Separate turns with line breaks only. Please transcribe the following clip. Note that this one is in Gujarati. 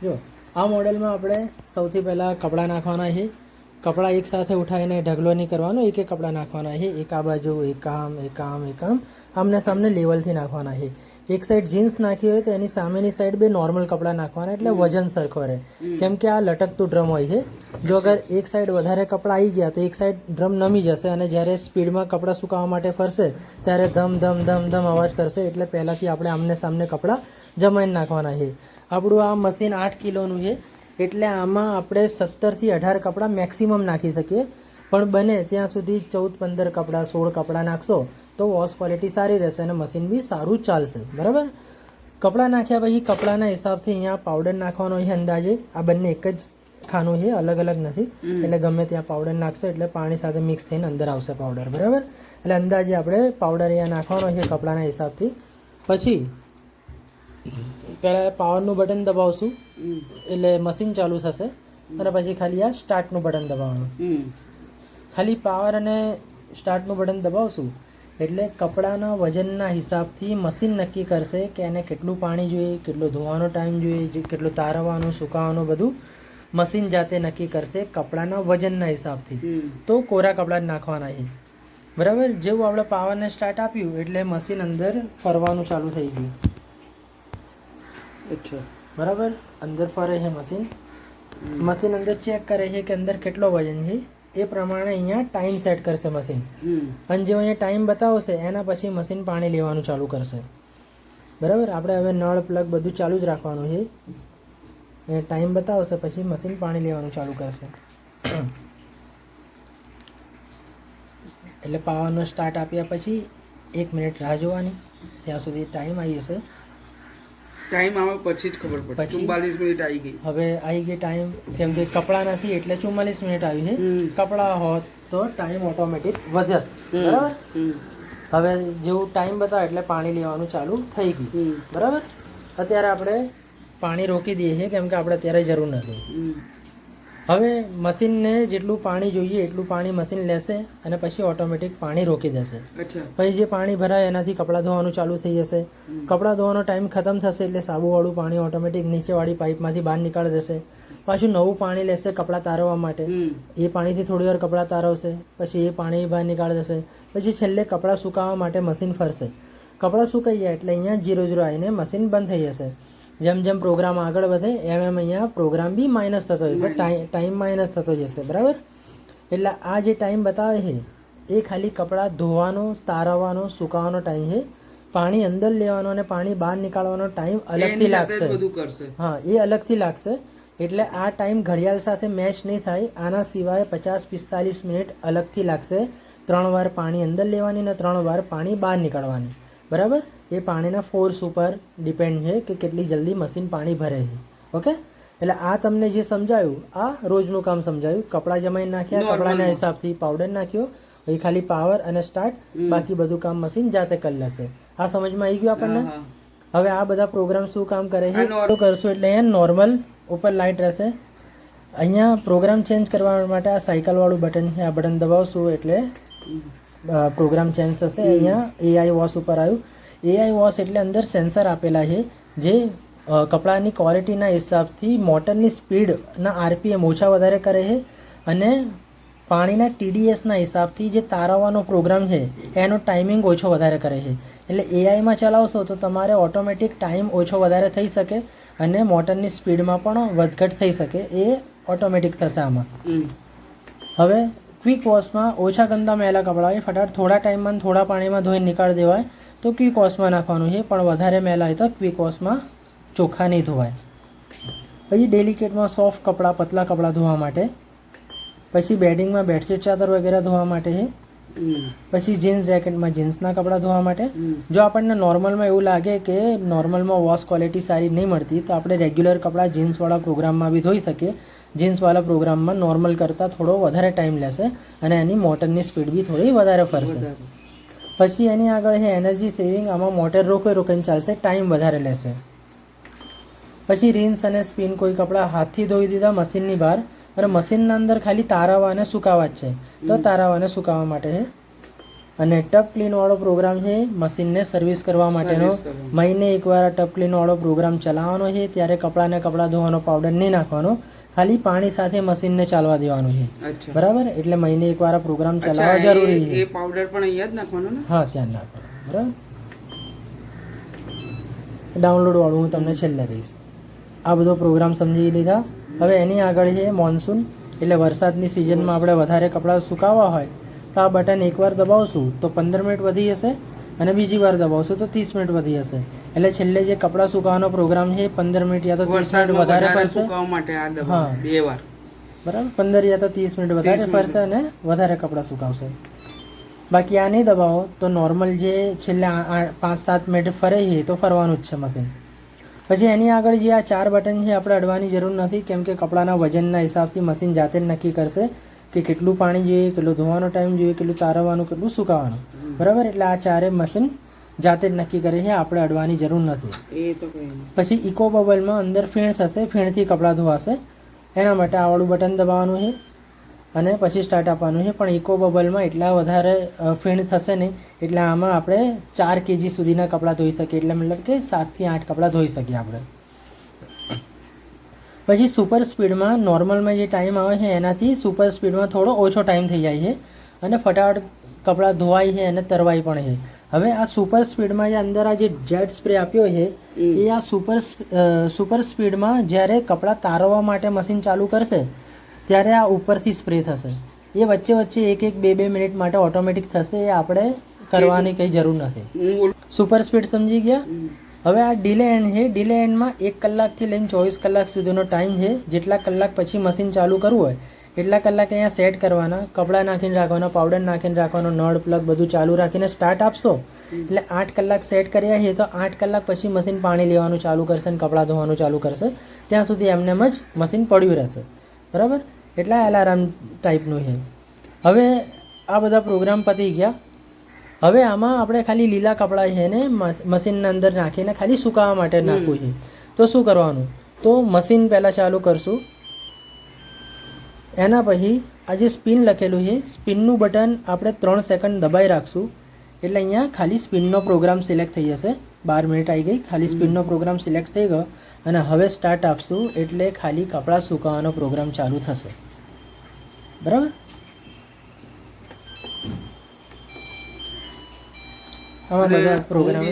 જો આ મોડેલમાં આપણે સૌથી પહેલાં કપડાં નાખવાના છે. કપડાં એકસાથે ઉઠાવીને ઢગલો નહીં કરવાનો, એક એક કપડાં નાખવાના છે. એક આ બાજુ, એક આમ, એક આમ, એક આમ, આમને સામને લેવલથી નાખવાના છે. એક સાઈડ જીન્સ નાખી હોય તો એની સામેની સાઈડ બે નોર્મલ કપડાં નાખવાના, એટલે વજન સરખો રહે. કેમ કે આ લટકતું ડ્રમ હોય છે. જો અગર એક સાઈડ વધારે કપડાં આવી ગયા તો એક સાઈડ ડ્રમ નમી જશે, અને જ્યારે સ્પીડમાં કપડાં સુકાવવા માટે ફરશે ત્યારે ધમ ધમ ધમ ધમ અવાજ કરશે. એટલે પહેલાંથી આપણે આમને સામને કપડાં જમાઈને નાખવાના છે. આપણું આ મશીન 8 કિલોનું છે, એટલે આમાં આપણે 17થી 18 કપડાં મેક્સિમમ નાખી શકીએ. પણ બને ત્યાં સુધી 14-15 કપડાં, 16 કપડાં નાખશો તો વોશ ક્વોલિટી સારી રહેશે અને મશીન બી સારું ચાલશે. બરાબર. કપડાં નાખ્યા પછી કપડાના હિસાબથી અહીંયા પાવડર નાખવાનો છે અંદાજે. આ બંને એક જ ખાનું છે, અલગ અલગ નથી. એટલે ગમે ત્યાં પાવડર નાખશો એટલે પાણી સાથે મિક્સ થઈને અંદર આવશે પાવડર. બરાબર. એટલે અંદાજે આપણે પાવડર અહીંયા નાખવાનો છે કપડાના હિસાબથી. પછી પહેલાં પાવરનું બટન દબાવશું એટલે મશીન ચાલુ થશે, અને પછી ખાલી આ સ્ટાર્ટનું બટન દબાવવાનું. ખાલી પાવર અને સ્ટાર્ટનું બટન દબાવશું એટલે કપડાના વજનના હિસાબથી મશીન નક્કી કરશે કે એને કેટલું પાણી જોઈએ, કેટલો ધોવાનો ટાઈમ જોઈએ, કેટલું તારવવાનું, સુકાવવાનું, બધું મશીન જાતે નક્કી કરશે કપડાના વજનના હિસાબથી. તો કોરા કપડાં જ નાખવાના છે. બરાબર. જેવું આપણે પાવરને સ્ટાર્ટ આપ્યું એટલે મશીન અંદર ફરવાનું ચાલુ થઈ ગયું.
અચ્છા.
બરાબર. અંદર ફરે છે મશીન. મશીન અંદર ચેક કરે છે કે અંદર કેટલો વજન છે. એ પ્રમાણે અહીંયા ટાઈમ સેટ કરશે મશીન. અને જેવો અહીંયા ટાઈમ બતાવશે એના પછી મશીન પાણી લેવાનું ચાલુ કરશે. બરાબર. આપણે હવે નળ પ્લગ બધું ચાલુ જ રાખવાનું છે. એ ટાઈમ બતાવશે પછી મશીન પાણી લેવાનું ચાલુ કરશે. એટલે પાવરનો સ્ટાર્ટ આપ્યા પછી 1 મિનિટ રાહ જોવાની, ત્યાં સુધી ટાઈમ આવી જશે.
ટાઈમ આવે પછી જ ખબર પડે. 44 મિનિટ આવી ગઈ.
હવે આવી ગઈ ટાઈમ. કેમ કે કપડાં નથી એટલે 44 મિનિટ આવી છે. કપડાં હોત તો ટાઈમ ઓટોમેટિક વધે. બરાબર. હવે જેવું ટાઈમ બતાવે એટલે પાણી લેવાનું ચાલુ થઈ ગયું. બરાબર. અત્યારે આપણે પાણી રોકી દઈએ છીએ કેમ કે આપણે અત્યારે જરૂર નથી. હવે મશીનને જેટલું પાણી જોઈએ એટલું પાણી મશીન લેશે અને પછી ઓટોમેટિક પાણી રોકી દેશે. પછી જે પાણી ભરાય એનાથી કપડાં ધોવાનું ચાલુ થઈ જશે. કપડાં ધોવાનો ટાઈમ ખતમ થશે એટલે સાબુવાળું પાણી ઓટોમેટિક નીચેવાળી પાઇપમાંથી બહાર નીકાળી દેશે. પાછું નવું પાણી લેશે કપડાં તારવવા માટે. એ પાણીથી થોડી વાર કપડાં તારવશે, પછી એ પાણી બહાર નીકાળી દેશે. પછી છેલ્લે કપડાં સુકાવવા માટે મશીન ફરશે. કપડાં સુકાઈ જાય એટલે અહીંયા 0-0 આવીને મશીન બંધ થઈ જશે. જેમ જેમ પ્રોગ્રામ આગળ વધે એમ એમ અહીંયા પ્રોગ્રામ બી માઇનસ થતો જશે, ટાઈમ માઇનસ થતો જશે. બરાબર. એટલે આ જે ટાઈમ બતાવે છે એ ખાલી કપડાં ધોવાનો, તારવવાનો, સુકાવવાનો ટાઈમ છે. પાણી અંદર લેવાનો અને પાણી બહાર નીકાળવાનો ટાઈમ અલગથી લાગશે. હા, એ અલગથી લાગશે. એટલે આ ટાઈમ ઘડિયાળ સાથે મેચ નહીં થાય. આના સિવાય 50-45 મિનિટ અલગથી લાગશે. 3 વાર પાણી અંદર લેવાની અને 3 વાર પાણી બહાર નીકળવાની. બરાબર. એ પાણીના ફોર્સ ઉપર ડિપેન્ડ છે કે કેટલી જલ્દી મશીન પાણી ભરે છે. ઓકે. એટલે આ તમને જે સમજાયું આ રોજનું કામ સમજાયું. કપડાં જમાઈને નાખ્યા, કપડાના હિસાબથી પાવડર નાખ્યો, એ ખાલી પાવર અને સ્ટાર્ટ, બાકી બધું કામ મશીન જાતે કરી લેશે. આ સમજમાં આવી ગયું આપણને. હવે આ બધા પ્રોગ્રામ શું કામ કરે છે કરશું એટલે અહીંયા નોર્મલ ઉપર લાઇટ રહેશે. અહીંયા પ્રોગ્રામ ચેન્જ કરવા માટે આ સાયકલવાળું બટન છે, આ બટન દબાવશું એટલે પ્રોગ્રામ ચેન્જ થશે. અહીંયા AI વોશ ઉપર આવ્યું. AI વોશ એટલે અંદર સેન્સર આપેલા છે જે કપડાની ક્વોલિટીના હિસાબથી મોટરની સ્પીડના RPM ઓછા વધારે કરે છે અને પાણીના TDSના હિસાબથી જે તારવવાનો પ્રોગ્રામ છે એનો ટાઈમિંગ ઓછો વધારે કરે છે. એટલે AIમાં ચલાવશો તો તમારે ઓટોમેટિક ટાઈમ ઓછો વધારે થઈ શકે અને મોટરની સ્પીડમાં પણ વધઘટ થઈ શકે. એ ઓટોમેટિક થશે આમાં. હવે ક્વિક વોશમાં ઓછા ગંદા મેલા કપડાં હોય, ફટાફટ થોડા ટાઈમમાં થોડા પાણીમાં ધોઈને નીકાળી દેવાય તો ક્વિક વોશમાં નાખવાનું છે. પણ વધારે મેલા હોય તો ક્વિક વોશમાં ચોખ્ખા નહીં ધોવાય. પછી ડેલિકેટમાં સોફ્ટ કપડાં, પતલા કપડાં ધોવા માટે. પછી બેડિંગમાં બેડશીટ, ચાદર વગેરે ધોવા માટે છે. પછી જીન્સ જેકેટમાં જીન્સના કપડાં ધોવા માટે. જો આપણને નોર્મલમાં એવું લાગે કે નોર્મલમાં વોશ ક્વોલિટી સારી નહીં મળતી તો આપણે રેગ્યુલર કપડાં જીન્સવાળા પ્રોગ્રામમાં બી ધોઈ શકીએ. જીન્સવાળા પ્રોગ્રામમાં નોર્મલ કરતાં થોડો વધારે ટાઈમ લેશે અને એની મોટરની સ્પીડ બી થોડી વધારે ફરશે. પછી એની આગળ છે એનર્જી સેવિંગ. આમાં મોટર રોકાઈને ચાલશે, ટાઈમ વધારે લેશે. પછી રિન્સ અને સ્પિન. કોઈ કપડાં હાથથી ધોઈ દીધા મશીનની બહાર અને મશીનના અંદર ખાલી તારવવા અને સુકાવવા જ છે તો તારવવા અને સુકાવવા માટે છે. અને ટપ ક્લીન વાળો પ્રોગ્રામ છે મશીનને સર્વિસ કરવા માટેનો.
સર્વિસ કરવાનો.
મહિને એકવાર આ ટપ ક્લીન વાળો પ્રોગ્રામ ચલાવવાનો છે. ત્યારે કપડાં ધોવાનો પાવડર નહીં નાખવાનો, ખાલી પાણી સાથે મશીનને ચાલવા દેવાનું છે.
અચ્છા
બરાબર, એટલે મહિને એકવાર આ પ્રોગ્રામ
અચ્છા,
ચલાવવા જરૂરી છે.
એ પાવડર પણ અહીંયા જ નાખવાનો ને?
હા, ત્યાં નાખવાનો. બરાબર, ડાઉનલોડ વાળું હું તમને છેલ્લે કહીશ. આ બધો પ્રોગ્રામ સમજી લીધા. હવે એની આગળ છે મોન્સૂન, એટલે વરસાદની સિઝનમાં આપણે વધારે કપડાં સુકાવવા હોય તો આ બટન એકવાર દબાવશું તો 15 મિનિટ વધી જશે, અને બીજી વાર દબાવશું તો 30 મિનિટ વધી જશે. એટલે છેલ્લે જે કપડાં સુકાવવાનો પ્રોગ્રામ છે 15 મિનિટ યા તો 30 મિનિટ
વરસાદમાં
વધારે
વધારે
પડશે.
સુકાવવા માટે આ
હા.
દબાવો 2 વાર.
બરાબર, 15 યા તો 30 મિનિટ વધારે
30 મિનિટ.
ફરશે અને વધારે કપડાં સુકાવશે. બાકી આ નહીં દબાવો તો નોર્મલ જે છેલ્લે 5-7 મિનિટ ફરે છે તો ફરવાનું જ છે મશીન. પછી એની આગળ જે આ 4 બટન છે આપણે અડવાની જરૂર નથી, કેમ કે કપડાના વજનના હિસાબથી મશીન જાતે જ નક્કી કરશે કે કેટલું પાણી જોઈએ, કેટલો ધોવાનો ટાઈમ જોઈએ, કેટલું તારવવાનું, કેટલું સુકાવવાનું. બરાબર, એટલે આ 4 મશીન જાતે જ નક્કી કરે છે, આપણે અડવાની જરૂર નથી.
એ તો કઈ નહીં.
પછી ઇકો બબલમાં અંદર ફીણ થશે, ફીણથી કપડાં ધોવાશે. એના માટે આ વાળું બટન દબાવવાનું છે અને પછી સ્ટાર્ટ આપવાનું છે. પણ ઇકો બબલમાં એટલા વધારે ફીણ થશે નહીં, એટલે આમાં આપણે 4 kg સુધીના કપડાં ધોઈ શકીએ, એટલે મતલબ કે 7 થી 8 કપડાં ધોઈ શકીએ આપણે. પછી સુપર સ્પીડમાં નોર્મલમાં જે ટાઈમ આવે છે એનાથી સુપર સ્પીડમાં થોડો ઓછો ટાઈમ થઈ જાય છે અને ફટાફટ કપડાં ધોવાય છે અને તરવાય પણ છે. હવે આ સુપર સ્પીડમાં જે અંદર આ જે જેટ સ્પ્રે આપ્યો છે એ આ સુપર સ્પીડમાં જ્યારે કપડાં તારવવા માટે મશીન ચાલુ કરશે ત્યારે આ ઉપરથી સ્પ્રે થશે. એ વચ્ચે 1-2 મિનિટ માટે ઓટોમેટિક થશે, એ આપણે કરવાની કંઈ જરૂર નથી.
હું બોલું.
સુપર સ્પીડ સમજી ગયા? હવે આ ડીલે એન્ડ છે. ડીલે એન્ડમાં 1 કલાકથી લઈને 24 કલાક સુધીનો ટાઈમ છે. જેટલા કલાક પછી મશીન ચાલુ કરવું હોય એટલા કલાક અહીંયા સેટ કરવાના, કપડાં નાખીને રાખવાના, પાવડર નાખીને રાખવાનો, નળ પ્લગ બધું ચાલુ રાખીને સ્ટાર્ટ આપશો એટલે 8 કલાક સેટ કર્યા છે તો 8 કલાક પછી મશીન પાણી લેવાનું ચાલુ કરશે અને કપડાં ધોવાનું ચાલુ કરશે. ત્યાં સુધી એમનેમ જ મશીન પડ્યું રહેશે. બરાબર, એટલે એલાર્મ ટાઈપનું છે. હવે આ બધા પ્રોગ્રામ પતી ગયા. હવે આમાં આપણે ખાલી લીલા કપડાં છે ને મશીનના અંદર નાખીને ખાલી સુકાવવા માટે નાખવું છે. તો શું કરવાનું? તો મશીન પહેલાં ચાલુ કરશું. એના પછી આ જે સ્પિન લખેલું છે, સ્પિનનું બટન આપણે 3 સેકન્ડ દબાઈ રાખશું એટલે અહીંયા ખાલી સ્પિનનો પ્રોગ્રામ સિલેક્ટ થઈ જશે. 12 મિનિટ આવી ગઈ, ખાલી સ્પિનનો પ્રોગ્રામ સિલેક્ટ થઈ ગયો અને હવે સ્ટાર્ટ આપશું એટલે ખાલી કપડાં સુકાવવાનો પ્રોગ્રામ ચાલુ થશે. બરાબર, આમાં બધા પ્રોગ્રામ